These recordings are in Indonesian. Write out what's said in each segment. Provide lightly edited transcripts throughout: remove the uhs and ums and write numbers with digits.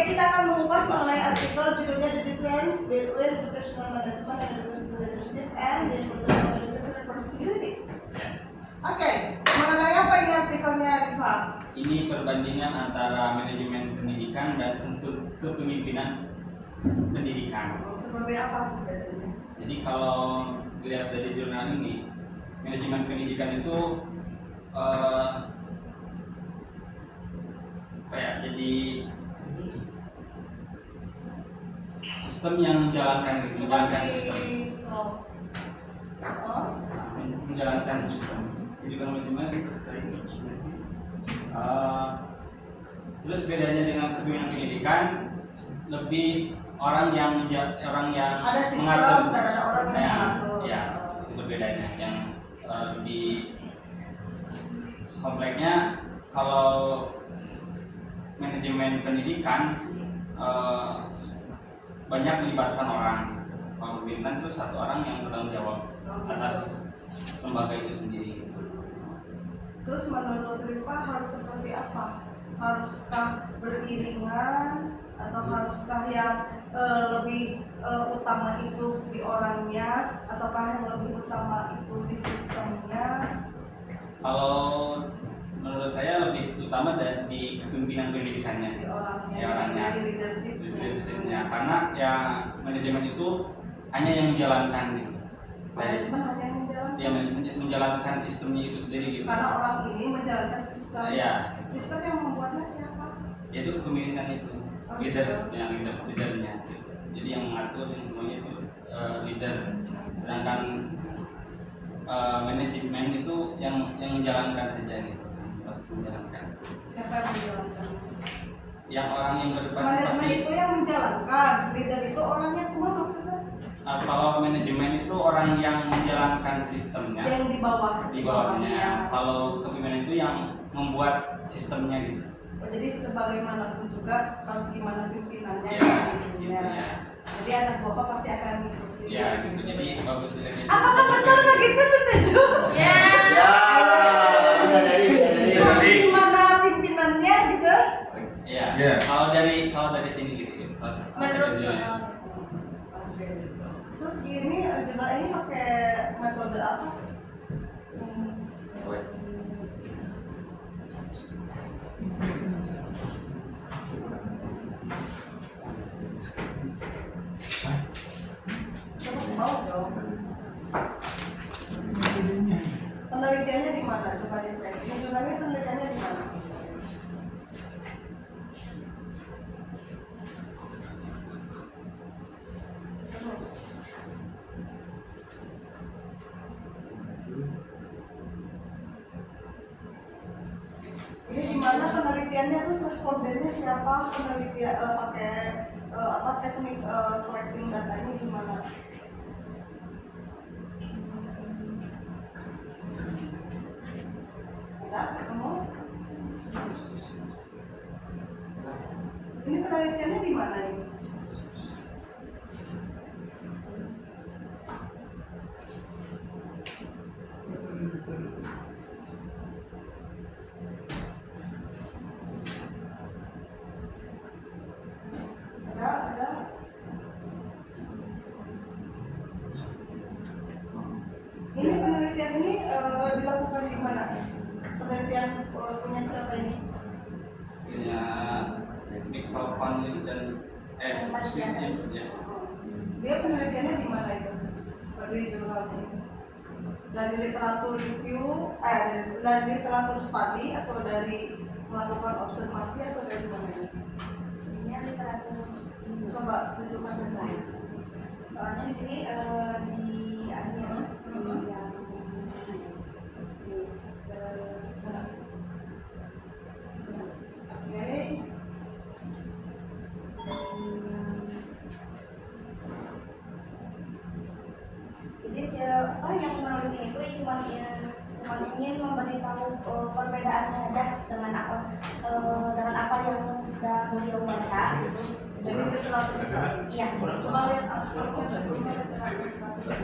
kita akan mengupas mengenai artikel judulnya The Difference Between Educational Management and Educational Leadership and the Importance of Educational Responsibility. Oke, mengenai apa ini artikelnya, Rifa? Ini perbandingan antara manajemen pendidikan dan untuk kepemimpinan pendidikan. Seperti apa sebenarnya? Jadi kalau dilihat dari jurnal ini, manajemen pendidikan itu jadi sistem yang menjalankan sistem. Jadi kalau manajemen terus bedanya dengan kepemimpinan pendidikan, lebih orang yang ada sistem mengatur, dan ada orang yang mengatur. Ya, itu bedanya. Yang lebih kompleksnya kalau manajemen pendidikan banyak melibatkan orang. Kalau pimpinan itu satu orang yang bertanggung jawab atas lembaga itu sendiri. Terus menurut Rifa harus seperti apa? Haruskah beriringan atau haruskah yang lebih utama itu di orangnya, ataukah yang lebih utama itu di sistemnya? Kalau menurut saya lebih utama di kepemimpinan pendidikannya, di orangnya, di leadershipnya, karena ya manajemen itu hanya yang menjalankan gitu. Manajemen hanya yang menjalankan. Ya, menjalankan sistemnya itu sendiri gitu. Karena orang ini menjalankan sistem. Ya. Sistem yang membuatnya siapa? Yaitu kepemimpinan itu, leadernya. Gitu. Jadi yang mengatur yang semuanya itu leader. Sedangkan manajemen itu yang menjalankan saja gitu. Menjalankan. Siapa yang menjalankan? Yang orang yang berdepan. Manajemen itu yang menjalankan, leader itu orangnya kemana maksudnya? Kalau manajemen itu orang yang menjalankan sistemnya, yang di bawahnya. Kalau kepemimpinan itu yang membuat sistemnya gitu. Jadi sebagaimanapun juga harus gimana pimpinannya. Ya. Jadi anak bapak pasti akan mengikuti. Ya gitu. Jadi bagus gitu. Apakah betul begitu, setuju? Ya. Bisa jadi. Gimana pimpinannya gitu? Ya. Kalau dari sini gitu. Menurut terus ini jurnal ini pakai metode apa? Mau dong. Penelitiannya di mana? Coba dicek. Ini jurnalnya penelitiannya di mana? Ini di mana penelitiannya, terus respondennya siapa, penelitian pakai teknik collecting data ini di mana? Ada ketemu? Ini penelitiannya di mana ini? Ada. Ini penelitian ini dilakukan di mana? Penelitian punya siapa ini? Punya Nikolson itu dan James ya. Dia penelitiannya di mana itu? Dari jurnalnya? Dari literatur review, dari literatur study atau dari melakukan observasi atau dari mana? Ini literatur. Coba tunjukkan ke saya. Soalnya di sini di akhir jadi siapa yang menulis itu cuma ingin memberitahu perbedaannya aja dengan apa yang sudah beliau baca gitu. Jadi literatur study. Iya. Coba lihat abstraknya. Coba lihat literatur.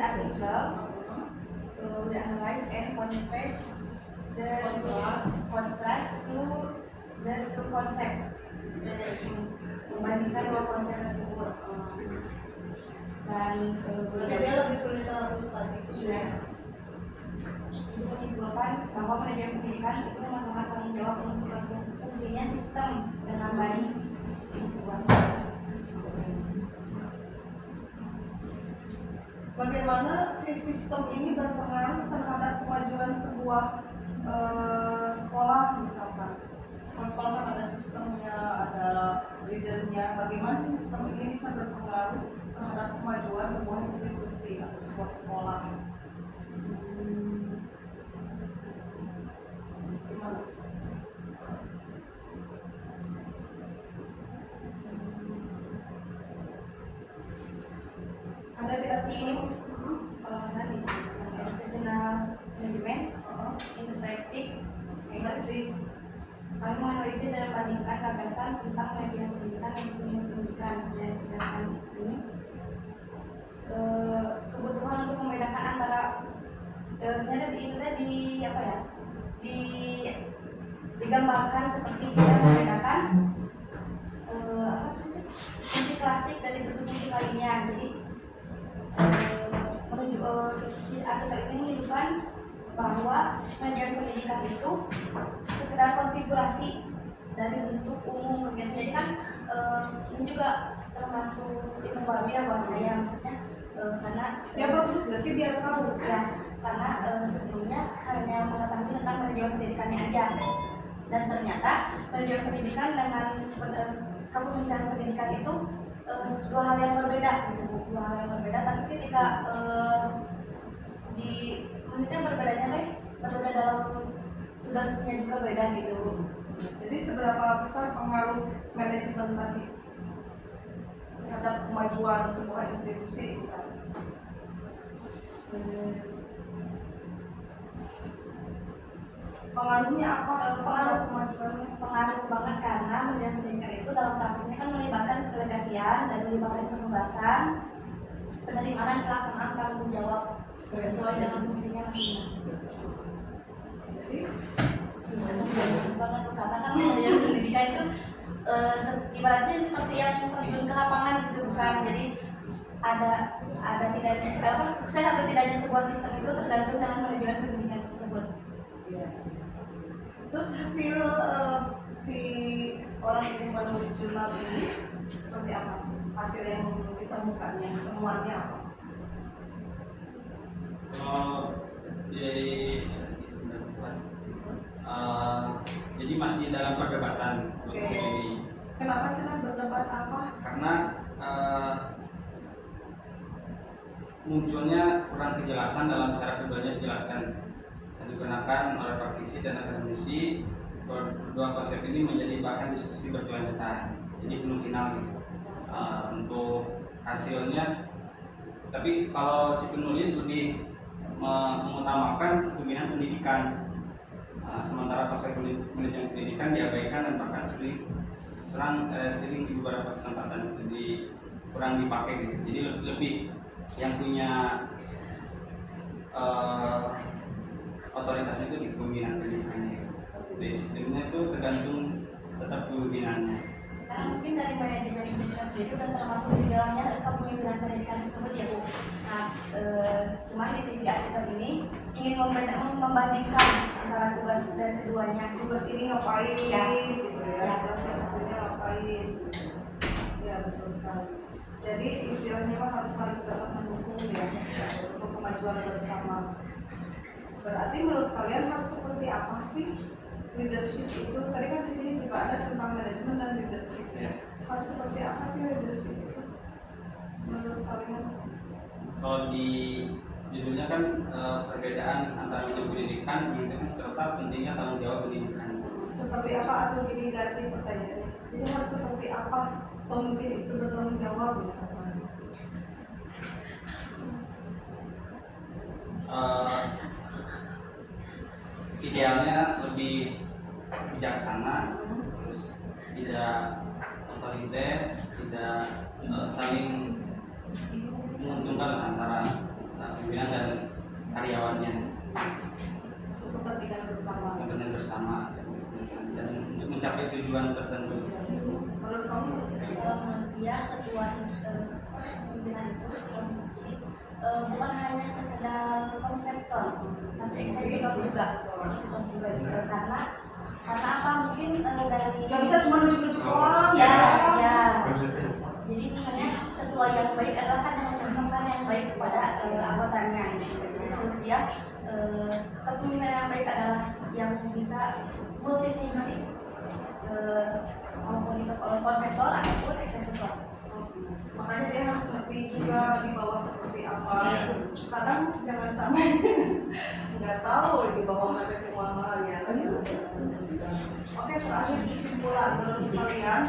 article, we analyze and contrast the two concept, membandingkan dua konsep tersebut. Dan Berarti dia lebih ke literatus tadi. itu menyimpulkan bahwa manajemen pendidikan itu merupakan tanggung jawab untuk berfungsinya sistem dengan baik di sebuah negara. Bagaimana si sistem ini berpengaruh terhadap kemajuan sebuah sekolah misalkan? Kalau sekolah kan ada sistemnya, ada leadernya. Bagaimana sistem ini bisa berpengaruh terhadap kemajuan sebuah institusi atau sebuah sekolah? Gimana? Ada di Ini kalau nggak salah di educational management, interactive, Inggris. kami menganalisis dan membandingkan gagasan tentang manajemen pendidikan dan dunia pendidikan sebenarnya gagasan ini. Kebutuhan untuk membedakan antara ternyata itu tadi apa ya digambarkan seperti kita membedakan fungsi klasik dari bentuk fungsi lainnya. Jadi si artikel ini menunjukkan bahwa manajemen pendidikan itu sekedar konfigurasi dari bentuk umum kegiatan. Jadi kan ini juga termasuk ilmu baru ya buat saya, maksudnya karena Ya bagus, berarti biar tahu. ya karena sebelumnya hanya mengetahui tentang manajemen pendidikannya aja, dan ternyata manajemen pendidikan dengan kepemimpinan pendidikan itu dua hal yang berbeda gitu, dua hal yang berbeda. Tapi ketika di menitnya berbeda dalam tugasnya juga beda gitu. Jadi seberapa besar pengaruh manajemen tadi terhadap kemajuan sebuah institusi misalnya? Pengaruhnya apa? Pengaruh kemajuannya? Pengaruh banget karena manajemen pendidikan itu dalam praktiknya kan melibatkan delegasian dan melibatkan penugasan, penerimaan dan pelaksanaan tanggung jawab sesuai dengan fungsinya masing-masing. Jadi Bisa banget tuh karena kan manajemen pendidikan itu ibaratnya seperti yang terjun ke lapangan gitu, bukan? Jadi ada tidaknya sukses atau tidaknya sebuah sistem itu tergantung dengan manajemen pendidikan tersebut. terus hasil si orang yang menulis jurnal ini seperti apa? Hasil yang ditemukannya, temuannya apa? Jadi masih dalam perdebatan untuk Oke. ini, Kenapa Cina berdebat apa? karena munculnya kurang kejelasan dalam cara keduanya dijelaskan dan digunakan oleh praktisi dan akademisi. Kedua konsep ini menjadi bahan diskusi berkelanjutan, jadi belum final gitu. Untuk hasilnya, tapi kalau si penulis lebih mengutamakan kepemimpinan pendidikan, sementara konsep manajemen pendidikan diabaikan dan bahkan sering di beberapa kesempatan kurang dipakai gitu. Jadi lebih yang punya otoritas itu di kepemimpinan pendidikannya gitu. Dari sistemnya itu tergantung tetap kepemimpinannya. Karena mungkin dari manajemen pendidikan sendiri itu dan termasuk di dalamnya kepemimpinan pendidikan tersebut ya Bu. Nah, cuman di sini artikel ini ingin membandingkan antara tugas dan keduanya. Tugas ini ngapain Ya. gitu ya, Ya. tugas yang satunya ngapain. Ya betul sekali. Jadi istilahnya mah harus saling dapat mendukung ya untuk kemajuan bersama. Berarti menurut kalian harus seperti apa sih leadership itu? Tadi kan di sini juga ada tentang manajemen dan leadership. Ya. Harus seperti apa sih leadership itu? Menurut kalian? Kalau di judulnya kan perbedaan antara manajemen pendidikan serta pentingnya tanggung jawab pendidikan. Seperti apa atau gini ganti pertanyaannya? Jadi harus seperti apa pemimpin itu bertanggung jawab misalkan? Idealnya lebih bijaksana, terus tidak otoriter, tidak saling menguntungkan antara pimpinan dan karyawannya kepentingan bersama. kepentingan bersama dan untuk mencapai tujuan tertentu. Menurut kamu Kalau menurut dia ketua pimpinan itu jadi bukan hanya sekedar konseptor tapi eksekutor juga karena apa mungkin dari nggak bisa cuma nunjuk-nunjuk doang ya jadi misalnya ketua yang baik adalah kan yang mencontohkan yang baik kepada anggotanya gitu. Jadi menurut dia kepemimpinan yang baik adalah yang bisa multifungsi maupun itu konseptor ataupun eksekutor. makanya dia harus ngerti juga di bawah seperti apa. Kadang jangan sampai nggak tahu di bawah ada keuangan ya. Oke, terakhir kesimpulan menurut kalian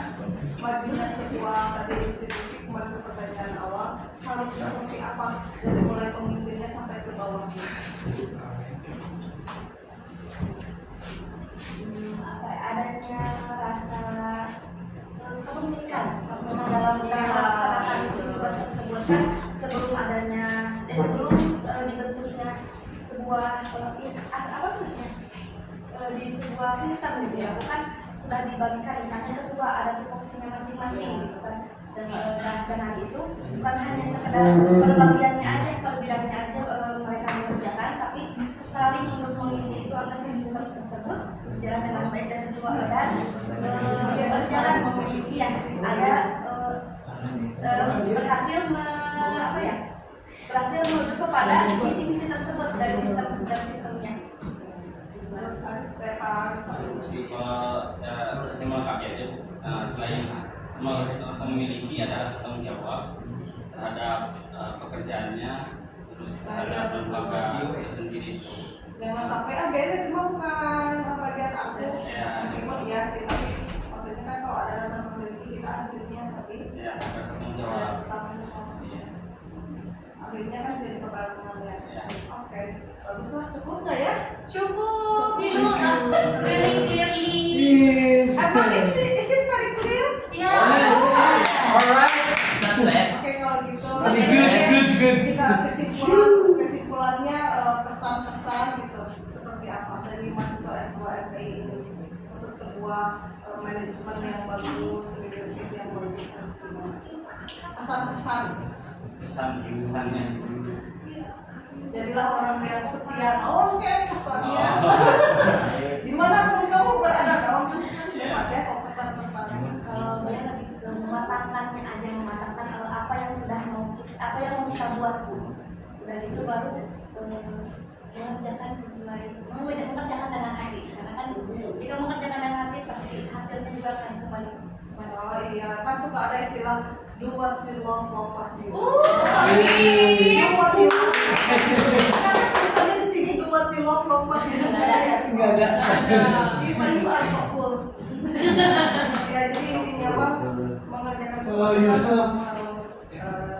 majunya sebuah tadi institusi, kembali ke pertanyaan awal, harus seperti apa dari mulai pemimpinnya sampai ke bawahnya? Adanya rasa kepemilikan dalam melaksanakan tugas tersebut kan sebelum adanya sebelum dibentuknya sebuah apa maksudnya di sebuah sistem gitu ya, bukan sudah dibagikan misalnya ketua ada tupoksinya masing-masing gitu kan, dan dengan itu bukan hanya sekedar perbagiannya aja per bidangnya aja mereka mengerjakan, tapi saling untuk mengisi itu agar sistem tersebut berjalan dengan baik dan sesuai dan berjalan memiliki ada berhasil berhasil menuju kepada misi-misi tersebut dari sistemnya. Kalau saya melengkapi aja, selain memiliki ada rasa tanggung jawab terhadap pekerjaannya, terus terhadap lembaga sendiri. Jangan sampai beda cuma bukan bagian akses, meskipun iya sih, tapi maksudnya kan kalau ada rasa memiliki kita akhirnya tapi Ya, ada rasa tanggung jawab. Akhirnya kan jadi pembangunan ya. Ya. Oke, baguslah, cukup nggak ya? Cukup, you know, really clearly. Yes. Emang is it very clear? Yeah. Alright. Not bad. Oke, kalau gitu Good. kita kesimpulannya pesan-pesan gitu seperti apa dari mahasiswa S2 FPI ini untuk sebuah manajemen yang bagus, leadership yang bagus, harus gimana? Pesan-pesan. Kesannya. Jadilah orang yang setia. Oke, pesannya. Dimanapun kamu berada dong, bebas ya kalau pesan-pesan. Kalau dia lebih ke mematangkannya aja, mematangkan apa yang mau kita buat bu. Udah gitu baru mengerjakan sesuai, mengerjakan dengan hati. Karena kan jika mengerjakan dengan hati pasti hasilnya juga akan kembali. Oh iya, kan suka ada istilah do what you love what you do. Sorry. Do what you love. Karena tulisannya di sini do what you love what you do. Nggak ada ya? Nggak ada. Even you are so cool. Ya, jadi intinya bang mengerjakan sesuatu Oh, iya. kan memang harus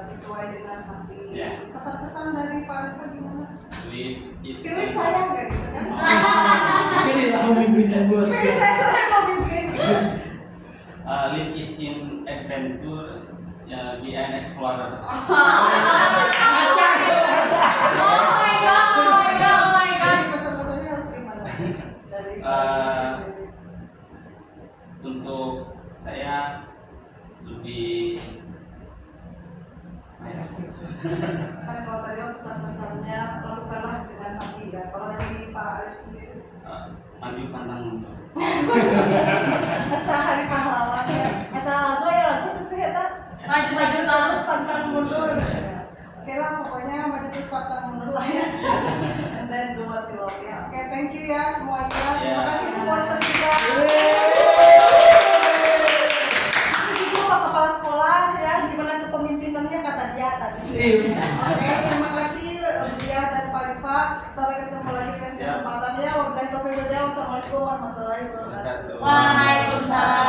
sesuai dengan hati. Ya. Pesan-pesan dari Pak Arfa gimana? Pilih Pilih saya nggak gitu kan? Jadi lah pemimpinnya buat. Pilih saya mau bimbing. Live is in adventure, be an explorer. Oh my god. Jadi pesan-pesannya harus gimana? Dari Untuk saya lebih kan kalau tadi pesan-pesannya lakukanlah dengan hati ya. Kalau dari Pak Arif sendiri, maju pantang mundur. asal hari pahlawan ya. Asal lagu ya lagu terus kita Maju terus pantang mundur. Ya. Oke lah, pokoknya maju terus pantang mundur lah ya. And then do what you love ya. Oke, thank you ya semuanya. Terima kasih supporter juga. Itu Pak Kepala Sekolah ya, gimana kepemimpinannya kata dia tadi. Oke, terima kasih Buya dan Pak Rifa. Sampai ketemu lagi di kesempatan ya. Wabillahi taufiq wal hidayah. Wassalamualaikum warahmatullahi wabarakatuh. Waalaikumsalam.